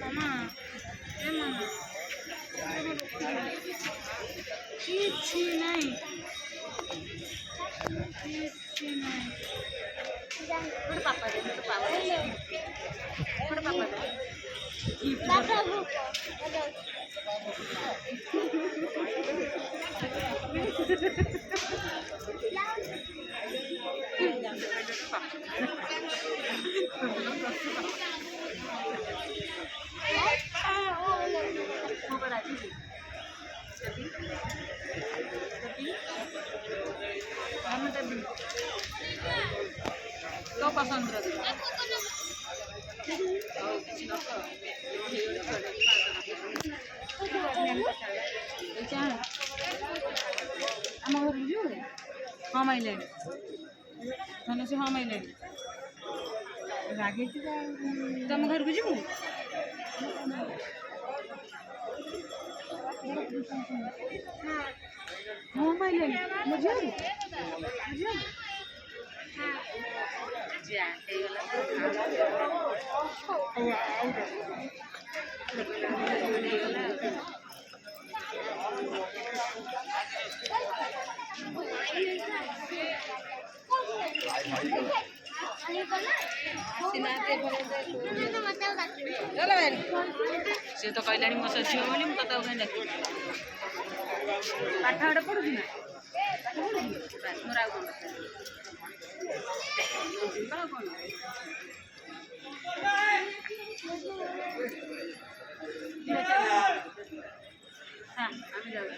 মামা এ মামা কিচ্ছু নাই কিচ্ছু নাই পাপা দে পাপা দে तो पसंद आम घर बुझु हाँ माइले धन से हाँ माइले रागे तुम घर बुझु हाँ माइले मुझे से तो कहला मो झील बोली मुझे तो कहीं डाक पाठ गोटे पढ़ुची ना मोर आउ कौन हाँ आम जाऊ